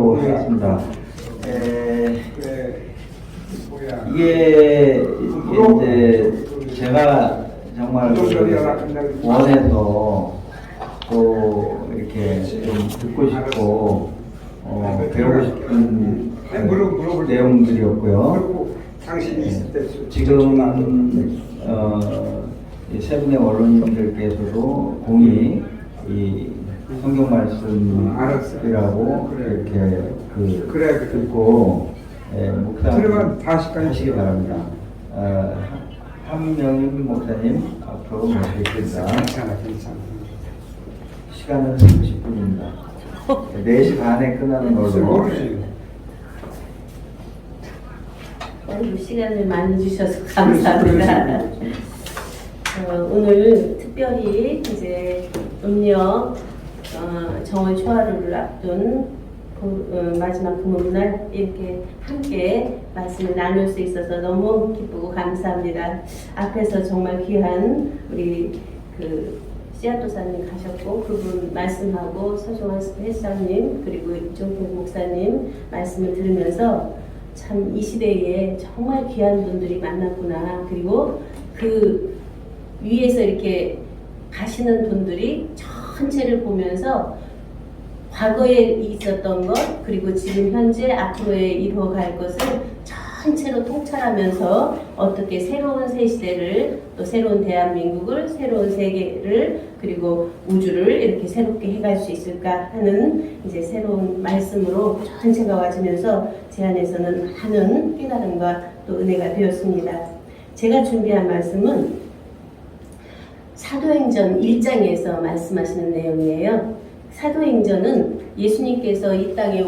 하도록 하겠습니다. 이게 이제 제가 정말 원해서 또 이렇게 좀 듣고 싶고 배우고 싶은 내용들이었고요. 지금 세 분의 언론인들께서도 공히 이 성경 말씀이라고 이렇게 듣고 목사님 하시기 바랍니다. 한명임 목사님 앞으로 모시겠습니다. 괜찮아. 시간은 30분입니다. 4시 반에 끝나는 걸로. 오늘 시간을 많이 주셔서 감사합니다. 오늘 특별히 이제 음력 정월 초하루를 앞둔 마지막 부모날 이렇게 함께 말씀을 나눌 수 있어서 너무 기쁘고 감사합니다. 앞에서 정말 귀한 우리 씨앗도사님 가셨고 그분 말씀하고 서종환 회장님 그리고 이종택 목사님 말씀을 들으면서 참 이 시대에 정말 귀한 분들이 만났구나. 그리고 그 위에서 이렇게 가시는 분들이 전체를 보면서 과거에 있었던 것 그리고 지금 현재 앞으로에 이루어갈 것을 전체로 통찰하면서 어떻게 새로운 새 시대를 또 새로운 대한민국을 새로운 세계를 그리고 우주를 이렇게 새롭게 해갈 수 있을까 하는 이제 새로운 말씀으로 전체가 와지면서 제 안에서는 많은 깨달음과 또 은혜가 되었습니다. 제가 준비한 말씀은 사도행전 1장에서 말씀하시는 내용이에요. 사도행전은 예수님께서 이 땅에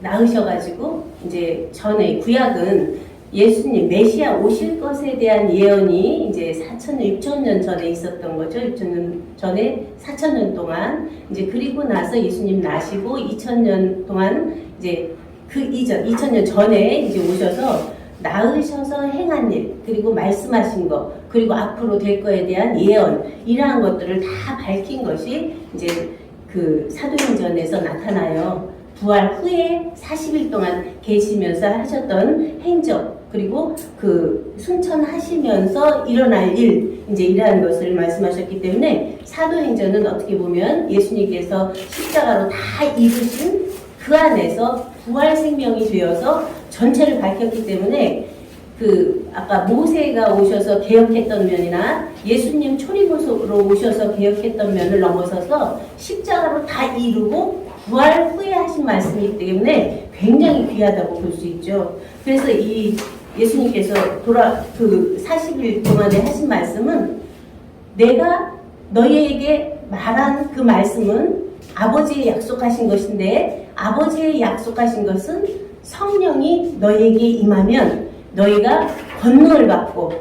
나으셔가지고 이제 전에 구약은 예수님 메시아 오실 것에 대한 예언이 이제 4,000년, 6,000년 전에 있었던 거죠. 6,000년 전에 4,000년 동안 이제 그리고 나서 예수님 나시고 2,000년 동안 이제 그 이전 2,000년 전에 이제 오셔서 나으셔서 행한 일 그리고 말씀하신 것 그리고 앞으로 될 거에 대한 예언 이러한 것들을 다 밝힌 것이 이제 그 사도행전에서 나타나요. 부활 후에 40일 동안 계시면서 하셨던 행적 그리고 그 순천하시면서 일어날 일 이제 이러한 것을 말씀하셨기 때문에 사도행전은 어떻게 보면 예수님께서 십자가로 다 이루신 그 안에서 부활 생명이 되어서 전체를 밝혔기 때문에 그 아까 모세가 오셔서 개혁했던 면이나 예수님 초림으로 오셔서 개혁했던 면을 넘어서서 십자가로 다 이루고 부활 후에 하신 말씀이기 때문에 굉장히 귀하다고 볼 수 있죠. 그래서 이 예수님께서 그 40일 동안에 하신 말씀은 내가 너희에게 말한 그 말씀은 아버지의 약속하신 것인데 아버지의 약속하신 것은 성령이 너희에게 임하면 너희가 권능을 받고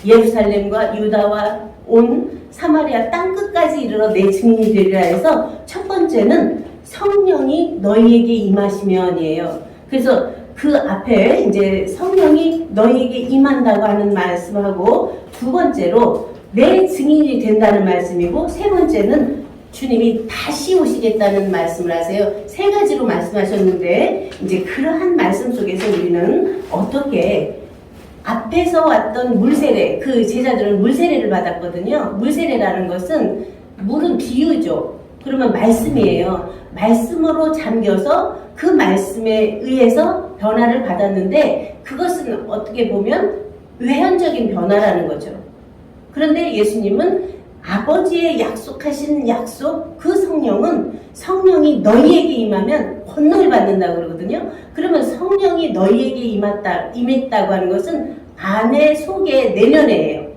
예루살렘과 유다와 온 사마리아 땅끝까지 이르러 내 증인이 되리라 해서 첫 번째는 성령이 너희에게 임하시면이에요. 그래서 그 앞에 이제 성령이 너희에게 임한다고 하는 말씀하고 두 번째로 내 증인이 된다는 말씀이고 세 번째는 주님이 다시 오시겠다는 말씀을 하세요. 세 가지로 말씀하셨는데 이제 그러한 말씀 속에서 우리는 어떻게 앞에서 왔던 물세례 그 제자들은 물세례를 받았거든요. 물세례라는 것은 물은 비유죠. 그러면 말씀이에요. 말씀으로 잠겨서 그 말씀에 의해서 변화를 받았는데 그것은 어떻게 보면 외현적인 변화라는 거죠. 그런데 예수님은 아버지의 약속하신 약속 그 성령이 너희에게 임하면 권능을 받는다고 그러거든요. 그러면 성령이 너희에게 임했다고 하는 것은 안에 속에 내면에예요.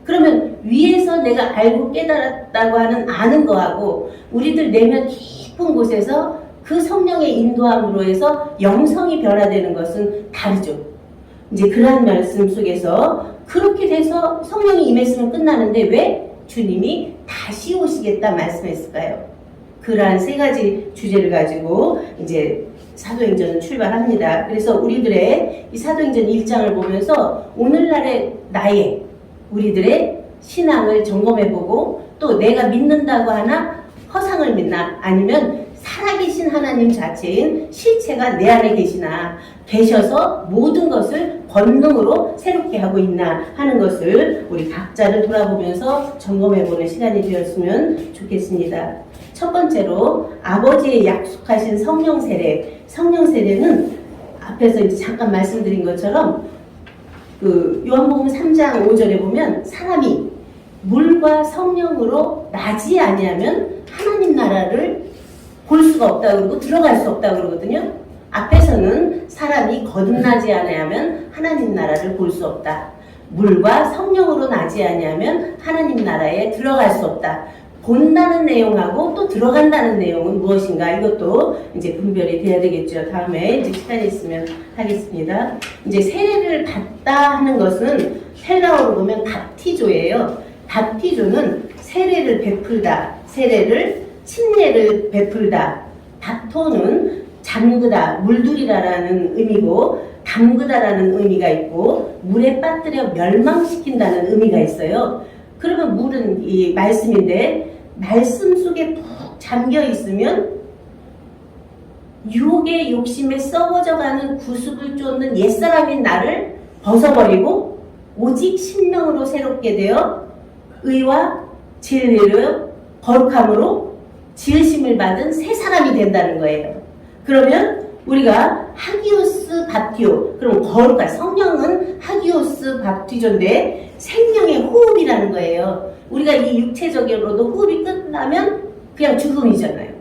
그러면 위에서 내가 알고 깨달았다고 하는 아는 거하고 우리들 내면 깊은 곳에서 그 성령의 인도함으로 해서 영성이 변화되는 것은 다르죠. 이제 그러한 말씀 속에서 그렇게 돼서 성령이 임했으면 끝나는데 왜 주님이 다시 오시겠다 말씀했을까요? 그러한 세 가지 주제를 가지고 이제 사도행전은 출발합니다. 그래서 우리들의 이 사도행전 1장을 보면서 오늘날의 우리들의 신앙을 점검해보고 또 내가 믿는다고 하나 허상을 믿나 아니면 살아계신 하나님 자체인 실체가 내 안에 계셔서 모든 것을 권능으로 새롭게 하고 있나 하는 것을 우리 각자를 돌아보면서 점검해보는 시간이 되었으면 좋겠습니다. 첫 번째로 아버지의 약속하신 성령 세례. 성령 세례는 앞에서 이제 잠깐 말씀드린 것처럼 요한복음 3장 5절에 보면 사람이 물과 성령으로 나지 아니하면 하나님 나라를 볼 수가 없다 그러고 들어갈 수 없다 그러거든요. 앞에서는 사람이 거듭나지 아니하면 하나님 나라를 볼 수 없다. 물과 성령으로 나지 아니하면 하나님 나라에 들어갈 수 없다. 본다는 내용하고 또 들어간다는 내용은 무엇인가, 이것도 이제 분별이 돼야 되겠죠. 다음에 이제 시간이 있으면 하겠습니다. 이제 세례를 받다 하는 것은 헬라어로 보면 밥티조예요. 밥티조는 세례를 베풀다, 침례를 베풀다. 밥토는 잠그다, 물들이다라는 의미고, 담그다라는 의미가 있고, 물에 빠뜨려 멸망시킨다는 의미가 있어요. 그러면 물은 이 말씀인데, 말씀 속에 푹 잠겨 있으면 유혹의 욕심에 썩어져가는 구습을 쫓는 옛사람인 나를 벗어버리고 오직 신명으로 새롭게 되어 의와 진리로 거룩함으로 지으심을 받은 새 사람이 된다는 거예요. 그러면 우리가 하기오스 밥티오, 그럼 거룩한 성령은 하기오스 밥티조인데 생명의 호흡이라는 거예요. 우리가 이 육체적으로도 호흡이 끝나면 그냥 죽음이잖아요.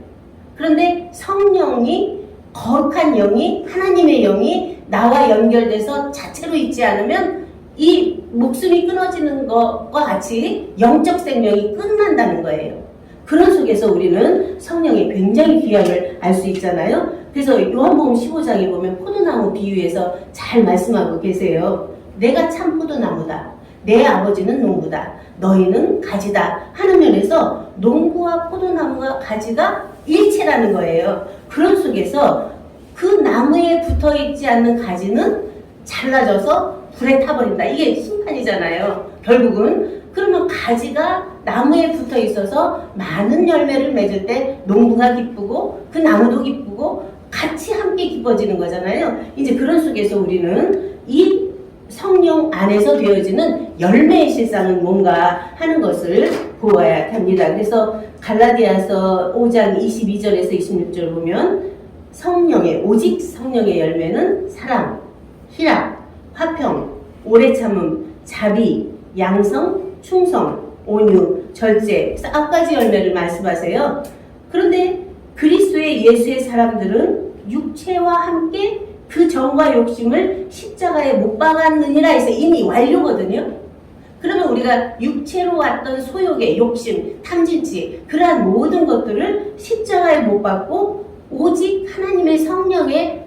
그런데 성령이, 거룩한 영이, 하나님의 영이 나와 연결돼서 자체로 있지 않으면 이 목숨이 끊어지는 것과 같이 영적 생명이 끝난다는 거예요. 그런 속에서 우리는 성령의 굉장히 귀함을 알 수 있잖아요. 그래서 요한복음 15장에 보면 포도나무 비유에서 잘 말씀하고 계세요. 내가 참 포도나무다. 내 아버지는 농부다. 너희는 가지다 하는 면에서 농부와 포도나무와 가지가 일체라는 거예요. 그런 속에서 그 나무에 붙어있지 않는 가지는 잘라져서 불에 타버린다. 이게 심판이잖아요. 결국은. 그러면 가지가 나무에 붙어 있어서 많은 열매를 맺을 때 농부가 기쁘고 그 나무도 기쁘고 같이 함께 기뻐지는 거잖아요. 이제 그런 속에서 우리는 이 성령 안에서 되어지는 열매의 실상은 뭔가 하는 것을 보아야 합니다. 그래서 갈라디아서 5장 22절에서 26절 보면 오직 성령의 열매는 사랑, 희락, 화평, 오래 참음, 자비, 양성, 충성, 온유, 절제, 9가지 열매를 말씀하세요. 그런데 그리스도의 예수의 사람들은 육체와 함께 그 정과 욕심을 십자가에 못 박았느니라 해서 이미 완료거든요. 그러면 우리가 육체로 왔던 소욕의 욕심, 탐진치, 그러한 모든 것들을 십자가에 못 박고 오직 하나님의 성령의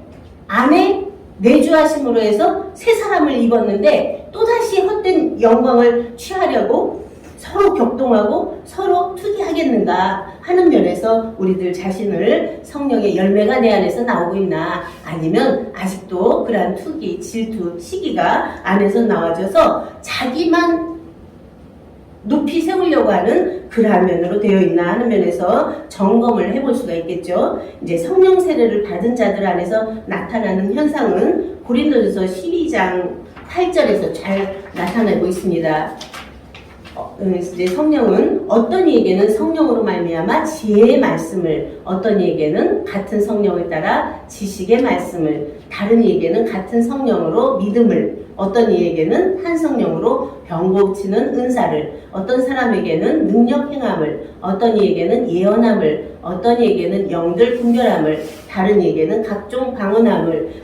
안에 내주하심으로 해서 새 사람을 입었는데 또다시 헛된 영광을 취하려고 서로 격동하고 서로 투기하겠는가 하는 면에서 우리들 자신을 성령의 열매가 내 안에서 나오고 있나, 아니면 아직도 그러한 투기, 질투, 시기가 안에서 나와져서 자기만 높이 세우려고 하는 그러한 면으로 되어 있나 하는 면에서 점검을 해볼 수가 있겠죠. 이제 성령 세례를 받은 자들 안에서 나타나는 현상은 고린도전서 12장 8절에서 잘 나타나고 있습니다. 이제 성령은 어떤 이에게는 성령으로 말미암아 지혜의 말씀을, 어떤 이에게는 같은 성령을 따라 지식의 말씀을, 다른 이에게는 같은 성령으로 믿음을, 어떤 이에게는 한 성령으로 병 고치는 은사를, 어떤 사람에게는 능력 행함을, 어떤 이에게는 예언함을, 어떤 이에게는 영들 분별함을, 다른 이에게는 각종 방언함을,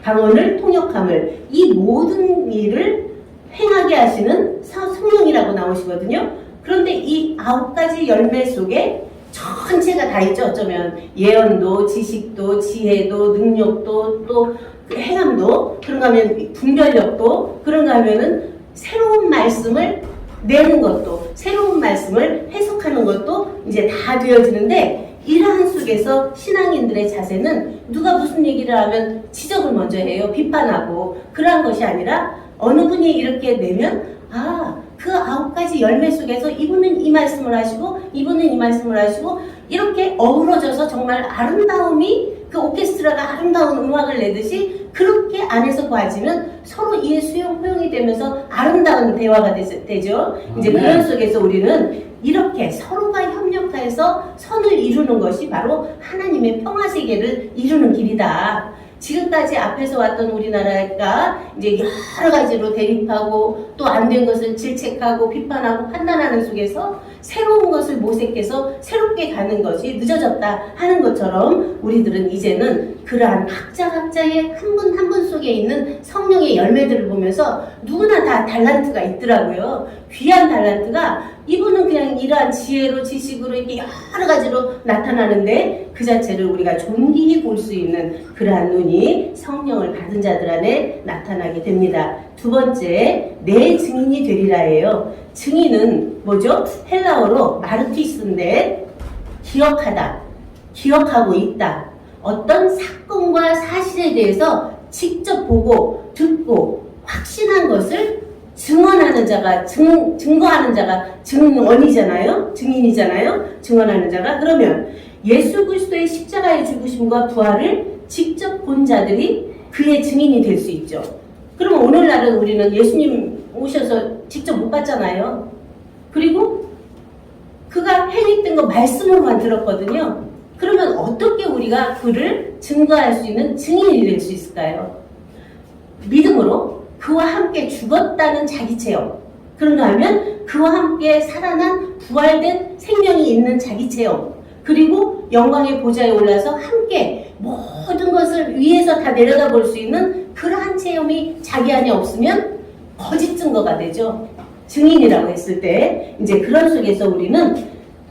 방언을 통역함을, 이 모든 일을 행하게 하시는 성령이라고 나오시거든요. 그런데 이 9가지 열매 속에 전체가 다 있죠. 어쩌면 예언도, 지식도, 지혜도, 능력도, 또 행함도, 그런가 하면 분별력도, 그런가 하면은 새로운 말씀을 내는 것도, 새로운 말씀을 해석하는 것도 이제 다 되어지는데, 이러한 속에서 신앙인들의 자세는 누가 무슨 얘기를 하면 지적을 먼저 해요. 비판하고. 그러한 것이 아니라 어느 분이 이렇게 내면 그 9가지 열매 속에서 이분은 이 말씀을 하시고 이분은 이 말씀을 하시고 이렇게 어우러져서 정말 아름다움이 그 오케스트라가 아름다운 음악을 내듯이 그렇게 안에서 보아지면 서로 이해 수용 포용이 되면서 아름다운 대화가 되죠. 이제 그런 속에서 우리는 이렇게 서로가 협력해서 선을 이루는 것이 바로 하나님의 평화 세계를 이루는 길이다. 지금까지 앞에서 왔던 우리나라가 이제 여러 가지로 대립하고 또 안 된 것을 질책하고 비판하고 판단하는 속에서 새로운 것을 모색해서 새롭게 가는 것이 늦어졌다 하는 것처럼 우리들은 이제는 그러한 각자의 한 분 한 분 속에 있는 성령의 열매들을 보면서 누구나 다 달란트가 있더라고요. 귀한 달란트가 이분은 그냥 이러한 지혜로 지식으로 이렇게 여러 가지로 나타나는데 그 자체를 우리가 존귀히 볼 수 있는 그러한 눈이 성령을 받은 자들 안에 나타나게 됩니다. 두 번째, 내 증인이 되리라예요. 증인은 뭐죠? 헬라어로 마르티스인데 기억하다, 기억하고 있다. 어떤 사건과 사실에 대해서 직접 보고 듣고 확신한 것을 증언하는 자가 증거하는 자가 증언이잖아요. 증인이잖아요. 증언하는 자가. 그러면 예수 그리스도의 십자가의 죽으심과 부활을 직접 본 자들이 그의 증인이 될 수 있죠. 그러면 오늘날은 우리는 예수님 오셔서 직접 못 봤잖아요. 그리고 그가 행했던 거 말씀으로만 들었거든요. 그러면 어떻게 우리가 그를 증거할 수 있는 증인이 될 수 있을까요? 믿음으로 그와 함께 죽었다는 자기 체험. 그런가 하면 그와 함께 살아난 부활된 생명이 있는 자기 체험. 그리고 영광의 보좌에 올라서 함께 모든 것을 위에서 다 내려다볼 수 있는 그러한 체험이 자기 안에 없으면 거짓 증거가 되죠. 증인이라고 했을 때 이제 그런 속에서 우리는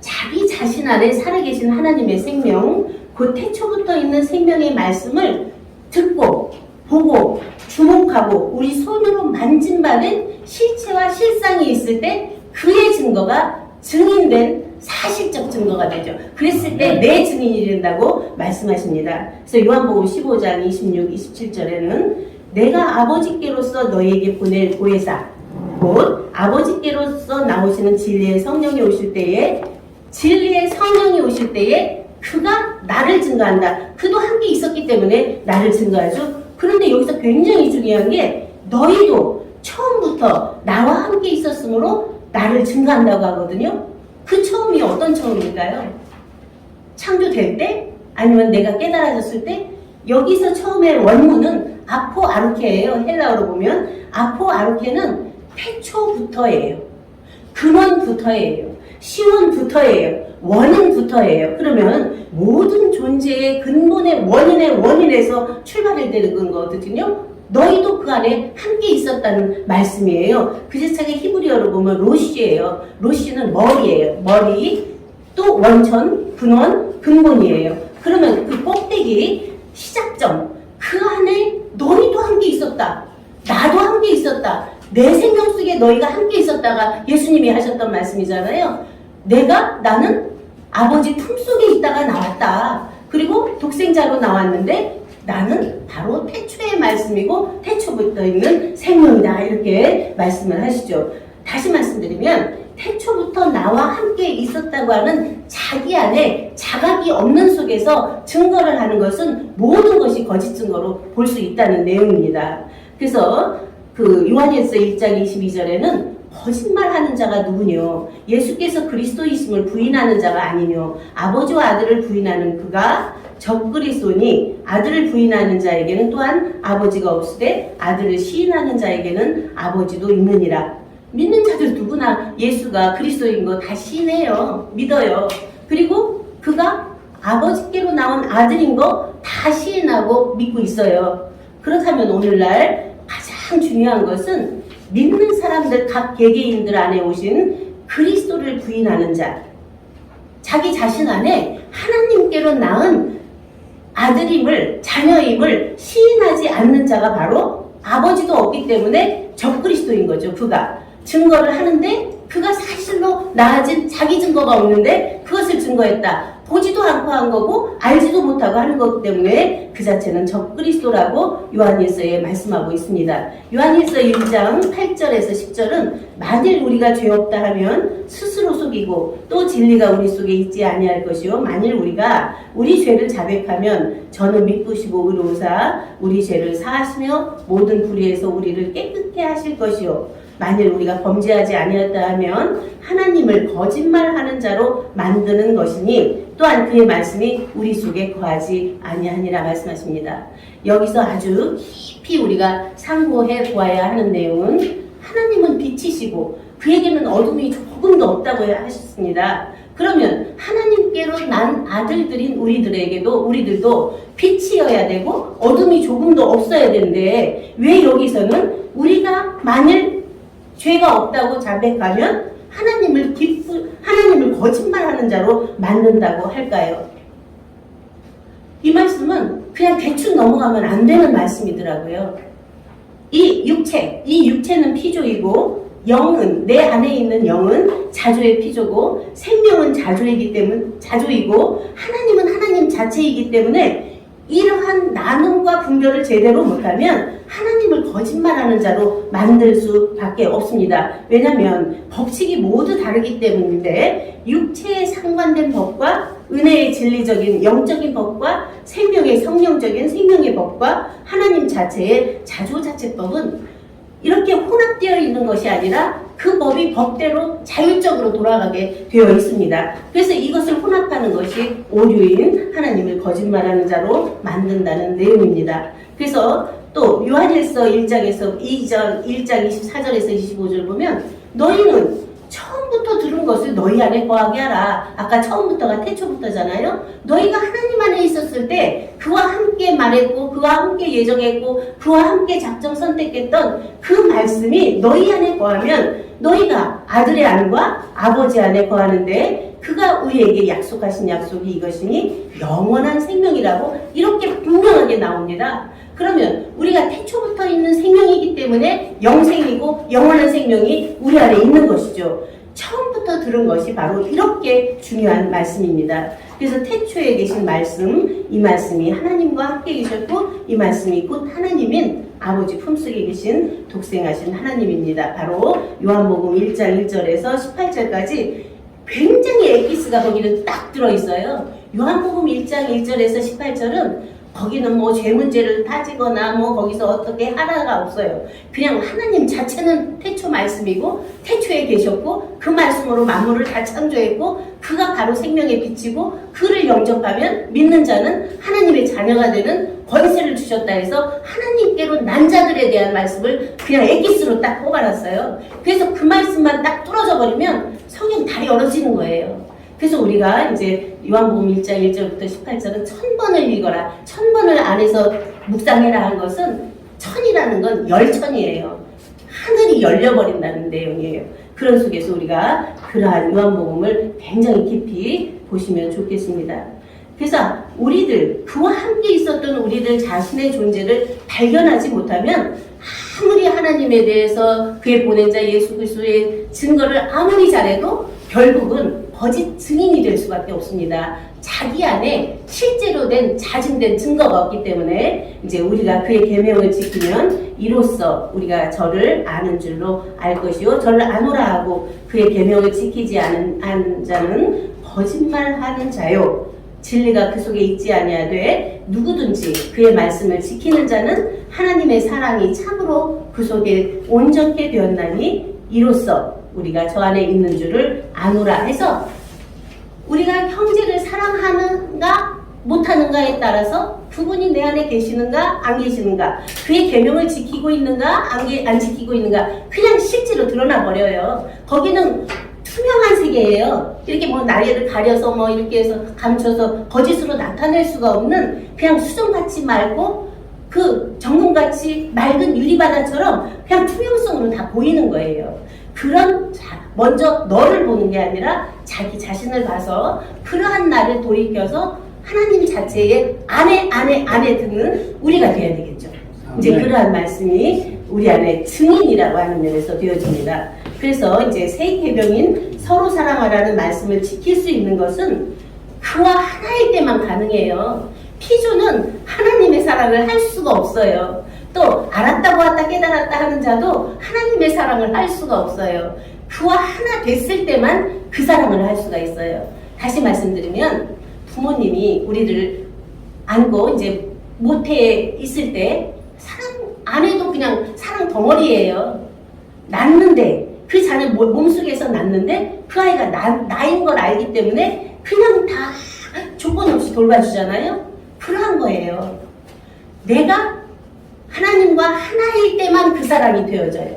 자기 자신 안에 살아계신 하나님의 생명, 그 태초부터 있는 생명의 말씀을 듣고 보고 주목하고 우리 손으로 만진받은 실체와 실상이 있을 때 그의 증거가 증인된 사실적 증거가 되죠. 그랬을 때 내 증인이 된다고 말씀하십니다. 그래서 요한복음 15장 26, 27절에는 내가 아버지께로서 너희에게 보낼 보혜사 곧 아버지께로서 나오시는 진리의 성령이 오실 때에 진리의 성령이 오실 때에 그가 나를 증거한다. 그도 함께 있었기 때문에 나를 증거하죠. 그런데 여기서 굉장히 중요한 게 너희도 처음부터 나와 함께 있었으므로 나를 증거한다고 하거든요. 그 처음이 어떤 처음일까요? 창조될 때? 아니면 내가 깨달아졌을 때? 여기서 처음에 원문은 아포 아르케예요. 헬라어로 보면 아포 아르케는 태초부터예요. 근원부터예요. 시원부터예요. 원인부터예요. 그러면 모든 존재의 근본의 원인에서 출발이 되는 거거든요. 너희도 그 안에 함께 있었다는 말씀이에요. 그 자체가 히브리어로 보면 로시예요. 로시는 머리예요. 머리, 또 원천, 근원, 근본이에요. 그러면 그 꼭대기, 시작점, 그 안에 너희도 함께 있었다. 나도 함께 있었다. 내 생명 속에 너희가 함께 있었다가 예수님이 하셨던 말씀이잖아요. 나는 아버지 품속에 있다가 나왔다. 그리고 독생자로 나왔는데 나는 바로 태초의 말씀이고 태초부터 있는 생명이다. 이렇게 말씀을 하시죠. 다시 말씀드리면 태초부터 나와 함께 있었다고 하는 자기 안에 자각이 없는 속에서 증거를 하는 것은 모든 것이 거짓 증거로 볼 수 있다는 내용입니다. 그래서 그 요한일서 1장 22절에는 거짓말하는 자가 누구뇨? 예수께서 그리스도이심을 부인하는 자가 아니뇨? 아버지와 아들을 부인하는 그가 적그리스도니 아들을 부인하는 자에게는 또한 아버지가 없으되 아들을 시인하는 자에게는 아버지도 있느니라. 믿는 자들 누구나 예수가 그리스도인 거 다 시인해요. 믿어요. 그리고 그가 아버지께로 나온 아들인 거 다 시인하고 믿고 있어요. 그렇다면 오늘날 가장 중요한 것은 믿는 사람들 각 개개인들 안에 오신 그리스도를 부인하는 자, 자기 자신 안에 하나님께로 낳은 아들임을, 자녀임을 시인하지 않는 자가 바로 아버지도 없기 때문에 적그리스도인 거죠. 그가 증거를 하는데 그가 사실로 나아진 자기 증거가 없는데 그것을 증거했다. 보지도 않고 한 거고 알지도 못하고 하는 것 때문에 그 자체는 적그리스도라고 요한일서에 말씀하고 있습니다. 요한일서 1장 8절에서 10절은 만일 우리가 죄 없다 하면 스스로 속이고 또 진리가 우리 속에 있지 아니할 것이요 만일 우리가 우리 죄를 자백하면 저는 믿으시고 의로우사 우리 죄를 사하시며 모든 불의에서 우리를 깨끗게 하실 것이요 만일 우리가 범죄하지 아니었다 하면 하나님을 거짓말하는 자로 만드는 것이니 또한 그의 말씀이 우리 속에 거하지 아니하니라 말씀하십니다. 여기서 아주 깊이 우리가 상고해 보아야 하는 내용은 하나님은 빛이시고 그에게는 어둠이 조금도 없다고 하셨습니다. 그러면 하나님께로 난 아들들인 우리들도 빛이어야 되고 어둠이 조금도 없어야 되는데 왜 여기서는 우리가 만일 죄가 없다고 자백하면 하나님을 거짓말하는 자로 만든다고 할까요? 이 말씀은 그냥 대충 넘어가면 안 되는 말씀이더라고요. 이 육체는 피조이고 영은 내 안에 있는 영은 자조의 피조고 생명은 자조이고 하나님은 하나님 자체이기 때문에 이러한 나눔과 분별을 제대로 못하면 하나님을 거짓말하는 자로 만들 수밖에 없습니다. 왜냐하면 법칙이 모두 다르기 때문인데 육체에 상관된 법과 은혜의 진리적인 영적인 법과 생명의 성령적인 생명의 법과 하나님 자체의 자조자체법은 이렇게 혼합되어 있는 것이 아니라 그 법이 법대로 자율적으로 돌아가게 되어 있습니다. 그래서 이것을 혼합하는 것이 오류인 하나님을 거짓말하는 자로 만든다는 내용입니다. 그래서 또 요한일서 1장 24절에서 25절 보면 너희는 처음부터 들은 것을 너희 안에 거하게 하라. 아까 처음부터가 태초부터잖아요. 너희가 하나님 안에 있었을 때 그와 함께 말했고 그와 함께 예정했고 그와 함께 작정 선택했던 그 말씀이 너희 안에 거하면 너희가 아들의 안과 아버지 안에 거하는데 그가 우리에게 약속하신 약속이 이것이니 영원한 생명이라고 이렇게 분명하게 나옵니다. 그러면 우리가 태초부터 있는 생명이기 때문에 영생이고 영원한 생명이 우리 안에 있는 것이죠. 처음부터 들은 것이 바로 이렇게 중요한 말씀입니다. 그래서 태초에 계신 말씀, 이 말씀이 하나님과 함께 계셨고 이 말씀이 곧 하나님인 아버지 품속에 계신 독생하신 하나님입니다. 바로 요한복음 1장 1절에서 18절까지 굉장히 엑기스가 거기는 딱 들어있어요. 요한복음 1장 1절에서 18절은 거기는 뭐 죄 문제를 따지거나 뭐 거기서 어떻게 하나가 없어요. 그냥 하나님 자체는 태초 말씀이고 태초에 계셨고 그 말씀으로 만물을 다 창조했고 그가 바로 생명의 빛이고 그를 영접하면 믿는 자는 하나님의 자녀가 되는 권세를 주셨다 해서 하나님께로 난 자들에 대한 말씀을 그냥 엑기스로 딱 뽑아놨어요. 그래서 그 말씀만 딱 뚫어져 버리면 성경 다 열어지는 거예요. 그래서 우리가 이제 요한복음 1장 1절부터 18절은 1000번을 읽어라. 1000번을 안에서 묵상해라 한 것은 천이라는 건 열천이에요. 하늘이 열려버린다는 내용이에요. 그런 속에서 우리가 그러한 요한복음을 굉장히 깊이 보시면 좋겠습니다. 그래서 우리들, 그와 함께 있었던 우리들 자신의 존재를 발견하지 못하면 아무리 하나님에 대해서 그의 보낸 자 예수 그리스도의 증거를 아무리 잘해도 결국은 거짓 증인이 될 수밖에 없습니다. 자기 안에 실제로 된 자증된 증거가 없기 때문에 이제 우리가 그의 계명을 지키면 이로써 우리가 저를 아는 줄로 알 것이요 저를 아노라 하고 그의 계명을 지키지 않은 자는 거짓말하는 자요 진리가 그 속에 있지 아니하되 누구든지 그의 말씀을 지키는 자는 하나님의 사랑이 참으로 그 속에 온전케 되었나니 이로써 우리가 저 안에 있는 줄을 아노라 해서 우리가 형제를 사랑하는가 못하는가에 따라서 그분이 내 안에 계시는가 안 계시는가 그의 계명을 지키고 있는가 안 지키고 있는가 그냥 실제로 드러나 버려요. 거기는 투명한 세계예요. 이렇게 뭐 나이를 가려서 뭐 이렇게 해서 감춰서 거짓으로 나타낼 수가 없는 그냥 수정같이 맑고 그 정금같이 맑은 유리바다처럼 그냥 투명성으로 다 보이는 거예요. 그런 먼저 너를 보는 게 아니라 자기 자신을 봐서 그러한 나를 돌이켜서 하나님 자체의 안에 드는 우리가 되어야 되겠죠. 이제 그러한 말씀이 우리 안에 증인이라고 하는 면에서 되어집니다. 그래서 이제 새 계명인 서로 사랑하라는 말씀을 지킬 수 있는 것은 그와 하나일 때만 가능해요. 피조는 하나님의 사랑을 할 수가 없어요. 또 알았다 보았다 깨달았다 하는 자도 하나님의 사랑을 할 수가 없어요. 그와 하나 됐을 때만 그 사랑을 할 수가 있어요. 다시 말씀드리면 부모님이 우리를 안고 이제 모태에 있을 때 사랑 안 해도 그냥 사랑 덩어리예요. 낳는데 그 자녀 몸속에서 낳는데 그 아이가 나인 걸 알기 때문에 그냥 다 조건 없이 돌봐주잖아요. 그러한 거예요. 내가 하나님과 하나일 때만 그 사랑이 되어져요.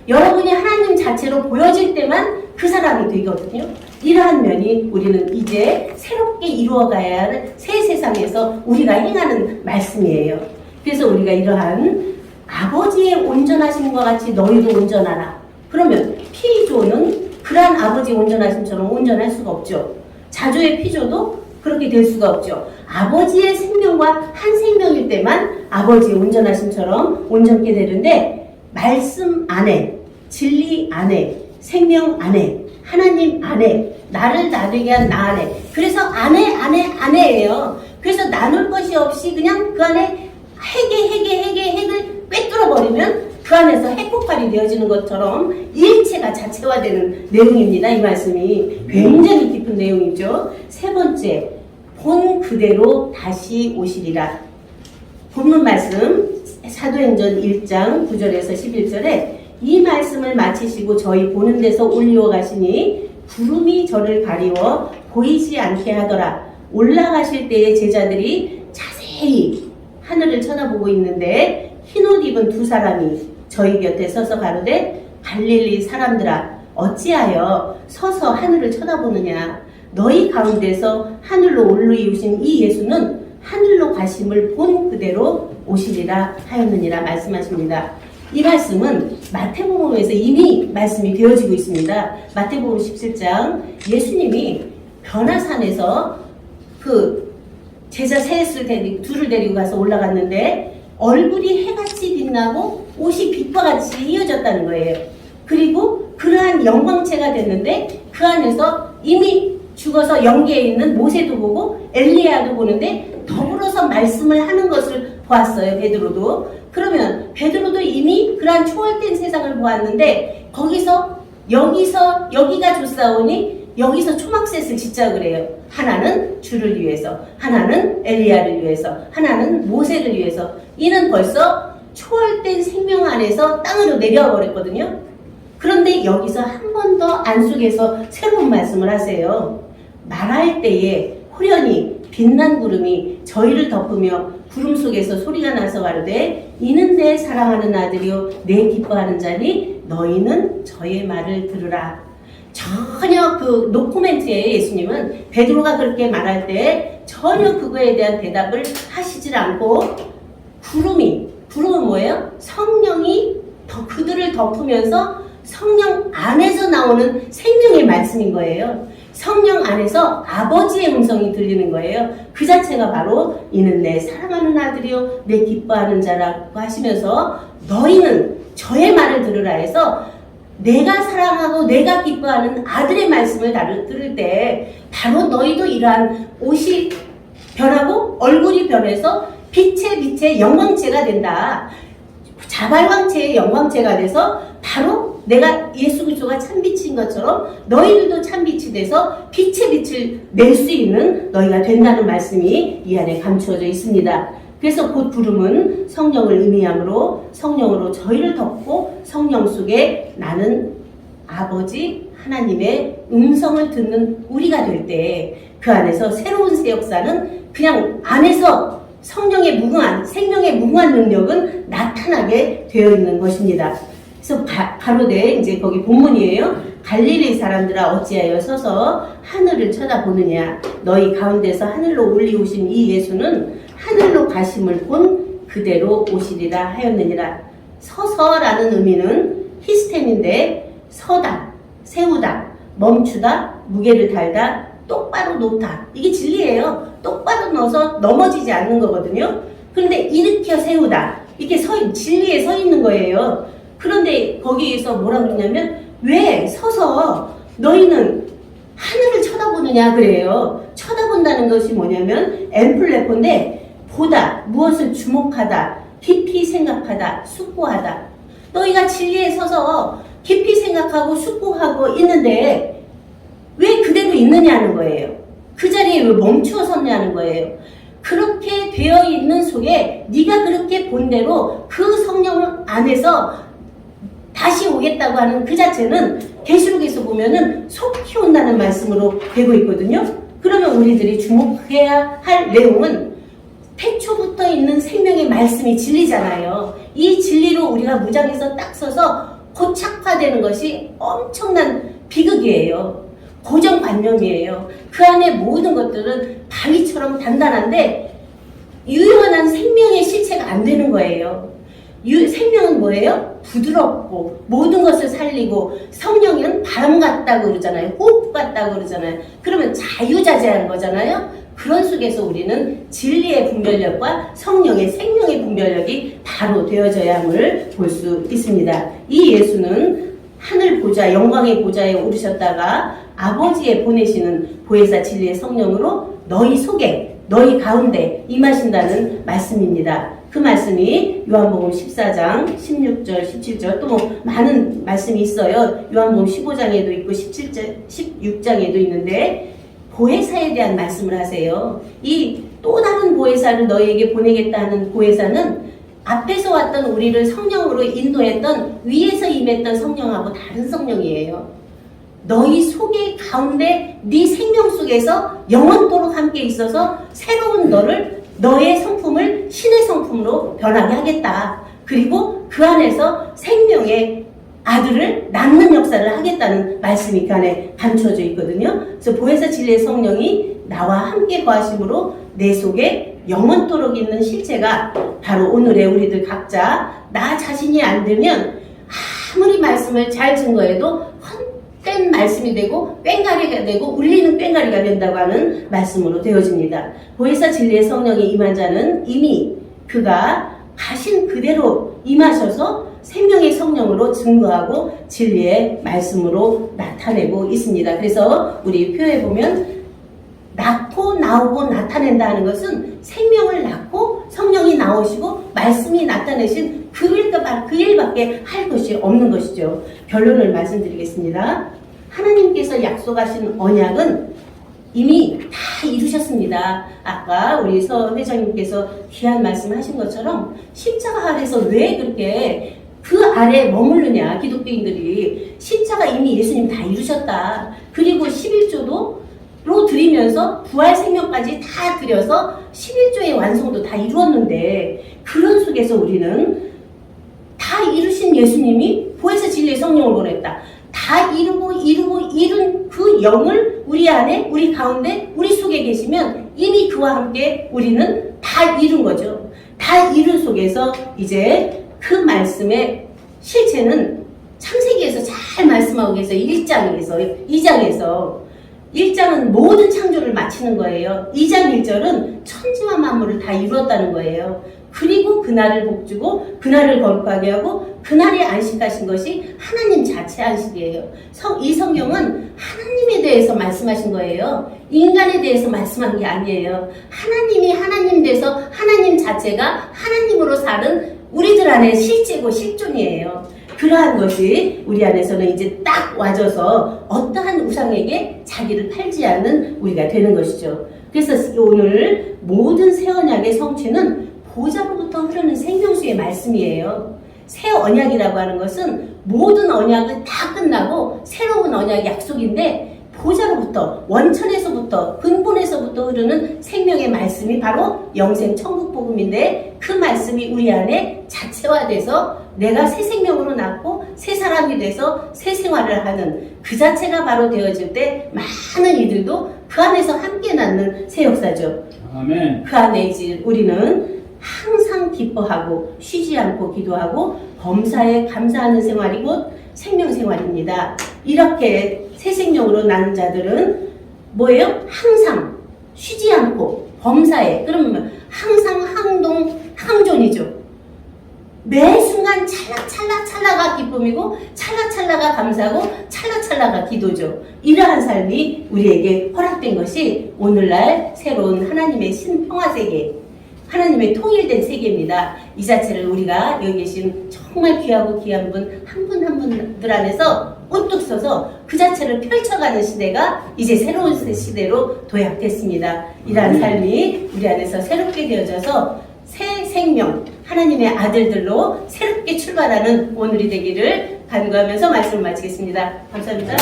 여러분이 하나님 자체로 보여질 때만 그 사랑이 되거든요. 이러한 면이 우리는 이제 새롭게 이루어가야 하는 새 세상에서 우리가 행하는 말씀이에요. 그래서 우리가 이러한 아버지의 온전하심과 같이 너희도 온전하라. 그러면 피조는 그러한 아버지의 온전하심처럼 온전할 수가 없죠. 자조의 피조도 그렇게 될 수가 없죠. 아버지의 생명과 한 생명일 때만 아버지의 온전하심처럼 온전케 되는데 말씀 안에, 진리 안에, 생명 안에, 하나님 안에, 나를 나누게 한 나 안에. 그래서 안에예요. 그래서 나눌 것이 없이 그냥 그 안에 핵을 꿰뚫어 버리면 그 안에서 핵폭발이 되어지는 것처럼 일체가 자체화되는 내용입니다. 이 말씀이 굉장히 깊은 내용이죠. 세 번째, 본 그대로 다시 오시리라. 본문 말씀 사도행전 1장 9절에서 11절에 이 말씀을 마치시고 저희 보는 데서 올리어 가시니 구름이 저를 가리워 보이지 않게 하더라. 올라가실 때에 제자들이 자세히 하늘을 쳐다보고 있는데 흰옷 입은 두 사람이 저희 곁에 서서 가로되 갈릴리 사람들아 어찌하여 서서 하늘을 쳐다보느냐. 너희 가운데서 하늘로 올리우신 이 예수는 하늘로 가심을 본 그대로 오시리라 하였느니라 말씀하십니다. 이 말씀은 마태복음에서 이미 말씀이 되어지고 있습니다. 마태복음 17장 예수님이 변화산에서 그 제자 셋을 둘을 데리고 가서 올라갔는데 얼굴이 해같이 빛나고 옷이 빛과 같이 이어졌다는 거예요. 그리고 그러한 영광체가 됐는데 그 안에서 이미 죽어서 영계에 있는 모세도 보고 엘리야도 보는데 더불어서 말씀을 하는 것을 보았어요. 베드로도. 그러면 베드로도 이미 그러한 초월된 세상을 보았는데 거기서 여기가 좋사오니 여기서 초막셋을 짓자 그래요. 하나는 주를 위해서, 하나는 엘리야를 위해서, 하나는 모세를 위해서. 이는 벌써 초월된 생명 안에서 땅으로 내려와 버렸거든요. 그런데 여기서 한 번 더 안속에서 새로운 말씀을 하세요. 말할 때에 호련히 빛난 구름이 저희를 덮으며 구름 속에서 소리가 나서 가로되 이는 내 사랑하는 아들이요 내 기뻐하는 자니 너희는 저의 말을 들으라. 전혀 그 노코멘트에 예수님은 베드로가 그렇게 말할 때 전혀 그거에 대한 대답을 하시질 않고 구름은 뭐예요? 성령이 그들을 덮으면서 성령 안에서 나오는 생명의 말씀인 거예요. 성령 안에서 아버지의 음성이 들리는 거예요. 그 자체가 바로 이는 내 사랑하는 아들이요 내 기뻐하는 자라고 하시면서 너희는 저의 말을 들으라 해서 내가 사랑하고 내가 기뻐하는 아들의 말씀을 들을 때 바로 너희도 이러한 옷이 변하고 얼굴이 변해서 빛의 영광체가 된다. 자발광체의 영광체가 돼서 바로 내가 예수 그리스도가 참빛인 것처럼 너희들도 참빛이 돼서 빛의 빛을 낼 수 있는 너희가 된다는 말씀이 이 안에 감추어져 있습니다. 그래서 곧 구름은 성령을 의미하므로 성령으로 저희를 덮고 성령 속에 나는 아버지 하나님의 음성을 듣는 우리가 될 때 그 안에서 새로운 새 역사는 그냥 안에서 성령의 생명의 무궁한 능력은 나타나게 되어 있는 것입니다. 그래서 가로되 이제 거기 본문이에요. 갈릴리 사람들아 어찌하여 서서 하늘을 쳐다보느냐. 너희 가운데서 하늘로 올리우신 이 예수는 하늘로 가심을 본 그대로 오시리라 하였느니라. 서서라는 의미는 히스템인데 서다, 세우다, 멈추다, 무게를 달다, 똑바로 놓다. 이게 진리예요. 똑바로 넣어서 넘어지지 않는 거거든요. 그런데 일으켜 세우다. 이렇게 진리에 서 있는 거예요. 그런데 거기에서 뭐라 그러냐면 왜 서서 너희는 하늘을 쳐다보느냐 그래요. 쳐다본다는 것이 뭐냐면 엠플레포인데 보다, 무엇을 주목하다, 깊이 생각하다, 숙고하다. 너희가 진리에 서서 깊이 생각하고 숙고하고 있는데 왜 그대로 있느냐는 거예요. 그 자리에 왜 멈추어 섰냐는 거예요. 그렇게 되어 있는 속에 네가 그렇게 본 대로 그 성령 안에서 다시 오겠다고 하는 그 자체는 계시록에서 보면은 속히 온다는 말씀으로 되고 있거든요. 그러면 우리들이 주목해야 할 내용은 태초부터 있는 생명의 말씀이 진리잖아요. 이 진리로 우리가 무장해서 딱 서서 고착화되는 것이 엄청난 비극이에요. 고정관념이에요. 그 안에 모든 것들은 바위처럼 단단한데 유연한 생명의 실체가 안 되는 거예요. 생명은 뭐예요? 부드럽고 모든 것을 살리고 성령은 바람 같다고 그러잖아요. 호흡 같다고 그러잖아요. 그러면 자유자재한 거잖아요. 그런 속에서 우리는 진리의 분별력과 성령의 생명의 분별력이 바로 되어져야 함을 볼 수 있습니다. 이 예수는 하늘 보좌, 영광의 보좌에 오르셨다가 아버지의 보내시는 보혜사 진리의 성령으로 너희 속에, 너희 가운데 임하신다는 말씀입니다. 그 말씀이 요한복음 14장 16절, 17절 또 뭐 많은 말씀이 있어요. 요한복음 15장에도 있고 16장에도 있는데 보혜사에 대한 말씀을 하세요. 이 또 다른 보혜사를 너희에게 보내겠다는 보혜사는 앞에서 왔던 우리를 성령으로 인도했던 위에서 임했던 성령하고 다른 성령이에요. 너희 속에 가운데 네 생명 속에서 영원토록 함께 있어서 새로운 너의 성품을 신의 성품으로 변하게 하겠다. 그리고 그 안에서 생명의 아들을 낳는 역사를 하겠다는 말씀이 그 안에 감춰져 있거든요. 그래서 보혜사 진리의 성령이 나와 함께 거하심으로 내 속에 영원토록 있는 실체가 바로 오늘의 우리들 각자 나 자신이 안 되면 아무리 말씀을 잘 증거해도 헛된 말씀이 되고 꽹가리가 되고 울리는 꽹가리가 된다고 하는 말씀으로 되어집니다. 보혜사 진리의 성령이 임한 자는 이미 그가 가신 그대로 임하셔서 생명의 성령으로 증거하고 진리의 말씀으로 나타내고 있습니다. 그래서 우리 표에 보면 낳고 나오고 나타낸다 하는 것은 생명을 낳고 성령이 나오시고 말씀이 나타내신 그 일밖에 할 것이 없는 것이죠. 결론을 말씀드리겠습니다. 하나님께서 약속하신 언약은 이미 다 이루셨습니다. 아까 우리 서 회장님께서 귀한 말씀하신 것처럼 십자가 아래서 왜 그렇게 그 아래 머무르냐, 기독교인들이. 십자가 이미 예수님 다 이루셨다. 그리고 11조로 드리면서 부활 생명까지 다 드려서 11조의 완성도 다 이루었는데 그런 속에서 우리는 다 이루신 예수님이 보혜사 진리의 성령을 보냈다. 다 이룬 그 영을 우리 안에, 우리 가운데, 우리 속에 계시면 이미 그와 함께 우리는 다 이룬 거죠. 다 이룬 속에서 이제 그 말씀의 실체는 창세기에서 잘 말씀하고 계세요. 1장에서, 2장에서. 1장은 모든 창조를 마치는 거예요. 2장 1절은 천지와 만물을 다 이루었다는 거예요. 그리고 그날을 복주고 그날을 거룩하게 하고 그날에 안식하신 것이 하나님 자체 안식이에요. 이 성경은 하나님에 대해서 말씀하신 거예요. 인간에 대해서 말씀한 게 아니에요. 하나님이 하나님 돼서 하나님 자체가 하나님으로 사는 우리들 안에 실제고 실존이에요. 그러한 것이 우리 안에서는 이제 딱 와줘서 어떠한 우상에게 자기를 팔지 않는 우리가 되는 것이죠. 그래서 오늘 모든 새 언약의 성취는 보좌로부터 흐르는 생명수의 말씀이에요. 새 언약이라고 하는 것은 모든 언약은 다 끝나고 새로운 언약 약속인데 보좌로부터, 원천에서부터, 근본에서부터 흐르는 생명의 말씀이 바로 영생 천국 복음인데 그 말씀이 우리 안에 자체화돼서 내가 새 생명으로 낳고 새 사람이 돼서 새 생활을 하는 그 자체가 바로 되어질 때 많은 이들도 그 안에서 함께 낳는 새 역사죠. 아멘. 그 안에 이제 우리는 항상 기뻐하고 쉬지 않고 기도하고 범사에 감사하는 생활이 곧 생명생활입니다. 이렇게 새 생명으로 낳은 자들은 뭐예요? 항상 쉬지 않고 범사에, 그러면 항상 항존이죠. 매 순간 찰나찰나가 기쁨이고 찰나찰나가 감사하고 찰나찰나가 나아가 기도죠. 이러한 삶이 우리에게 허락된 것이 오늘날 새로운 하나님의 신평화세계, 하나님의 통일된 세계입니다. 이 자체를 우리가 여기 계신 정말 귀하고 귀한 분 한 분 한 분들 안에서 우뚝 서서 그 자체를 펼쳐가는 시대가 이제 새로운 시대로 도약됐습니다. 이러한 삶이 우리 안에서 새롭게 되어져서 새 생명, 하나님의 아들들로 새롭게 출발하는 오늘이 되기를 간구하면서 말씀을 마치겠습니다. 감사합니다.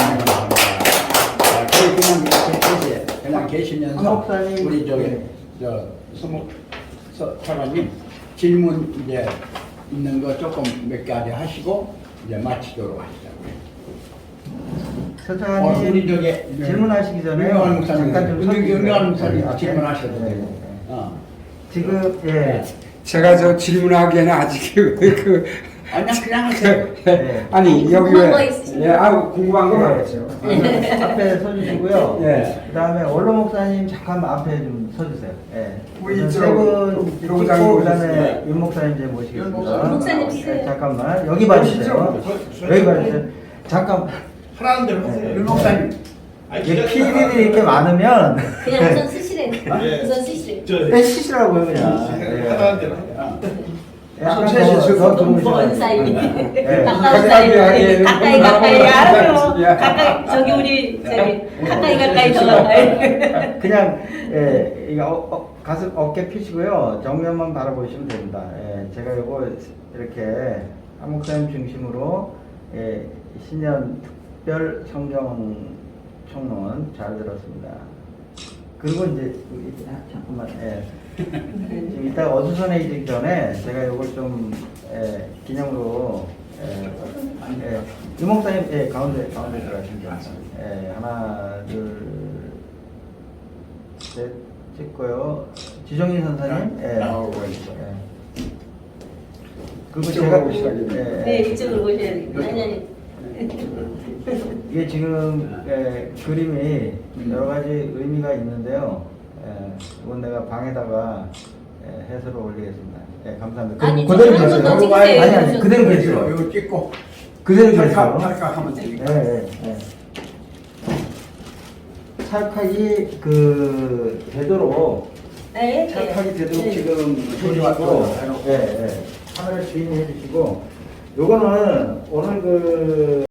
그냥 계시면서 우리 저기 서목 사관님 질문 이제 있는 거 조금 몇 가지 하시고 이제 마치도록 하시자고요. 서장님 우리 저기 질문하시기 전에 윤경환 목사님, 잠깐 좀 윤경환 목사님 아, 질문하셔도 네. 되고. 지금 제가 저 질문하기에는 아직 아니야 그냥 하세요. 네. 아니 여기 궁금한 거 있으시면. 궁금한 거 많았죠. 앞에 서주시고요. 예. 그다음에 원로 목사님 잠깐만 앞에 좀 서주세요. 예. 우리 우선 저 세분 비로장님 찍고 그다음에 오셨어요. 윤 목사님 이제 모시겠습니다. 윤 목사님 예, 주세요. 잠깐만 여기 봐주세요. 여기 봐주세요. 잠깐. 하라는 대로 하세요. 윤 목사님 이게 PD들이 이렇게 많으면 그냥 우선 쓰시래. 예. 우선 쓰시래. 빼시라고요 그냥. 하라는 대로 하세요. 약간 셋이 더 먼 사이. 예. 가까운 사이. 가까이 알아요. 가까이 저기 우리 저기 가까이 더 가까이. 그냥 예, 이거 가슴 어깨 펴시고요. 정면만 바라보시면 됩니다. 예, 제가 이거 이렇게 한 목사님 중심으로 신년 특별 성경 총론 잘 들었습니다. 그리고 이제 잠깐만 지금 이따 어수선해지기 전에 제가 이걸 좀 기념으로 유 목사님 가운데 들어가시면 하나 둘셋 찍고요. 지정인 선사님 그리고 제가 네, 이쪽으로 보셔야 됩니다. 아니. 이게 지금 그림이 여러 가지 의미가 있는데요. 이건 내가 방에다가 해설을 올리겠습니다. 감사합니다. 아니, 그대로 저는 한번 계세요. 더 찍으세요. 아니 그대로 계세요. 이거 찍고 그대로 계세요. 탈각하면 되니까. 찰칵이 되도록 네. 찰칵이 되도록 네. 지금 해주시고 카메라 주인이 해주시고 요거는 오늘